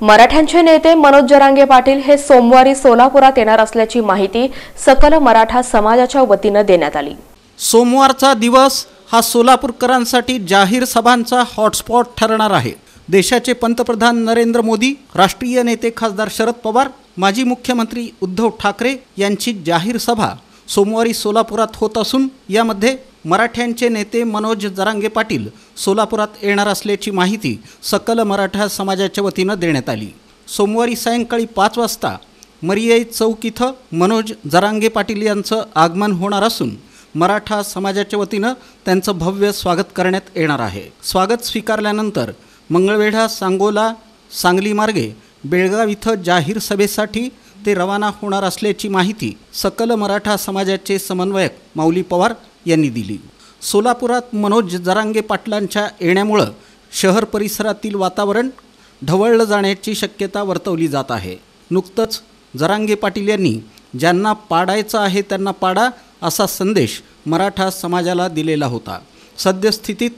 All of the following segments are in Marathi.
मराठ्यांचे नेते मनोज जरांगे पाटील हे सोमवारी सोलापुरात येणार असल्याची माहिती सकल मराठा समाजाच्या वतीने देण्यात आली। सोमवारचा दिवस हा सोलापूरकरांसाठी जाहीर सभांचा हॉटस्पॉट ठरणार आहे। देशाचे पंतप्रधान नरेंद्र मोदी, राष्ट्रीय नेते खासदार शरद पवार, माजी मुख्यमंत्री उद्धव ठाकरे यांची जाहीर सभा सोमवारी सोलापुरात होत असून यामध्ये मराठ्यांचे नेते मनोज जरांगे पाटील सोलापुरात येणार असल्याची माहिती सकल मराठा समाजाच्या वतीने देण्यात आली। सोमवारी सायंकाळी 5 वाजता मरियई चौक इथं मनोज जरांगे पाटील यांचं आगमन होणार असून मराठा समाजाच्या वतीने त्यांचं भव्य स्वागत करण्यात येणार आहे। स्वागत स्वीकारल्यानंतर मंगळवेढा, सांगोला, सांगली मार्गे बेळगाव इथं जाहीर सभेसाठी ते रवाना होणार असल्याची माहिती सकल मराठा समाजाचे समन्वयक माऊली पवार यांनी दिली। सोलापुरात मनोज जरांगे पाटलांच्या येण्यामुळे शहर परिसरातील वातावरण ढवळलं जाण्याची शक्यता वर्तवली जात आहे। नुकतंच जरांगे पाटील यांनी ज्यांना पाडायचं आहे त्यांना पाडा असा संदेश मराठा समाजाला दिलेला होता। सद्यस्थितीत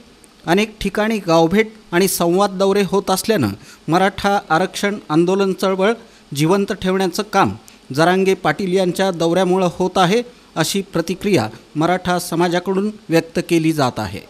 अनेक ठिकाणी गावभेट आणि संवाद दौरे होत असल्यानं मराठा आरक्षण आंदोलन चळवळ जिवंत ठेवण्याचं काम जरांगे पाटील यांच्या दौऱ्यामुळे होत आहे, अशी प्रतिक्रिया मराठा समाजाकडून व्यक्त केली जात आहे।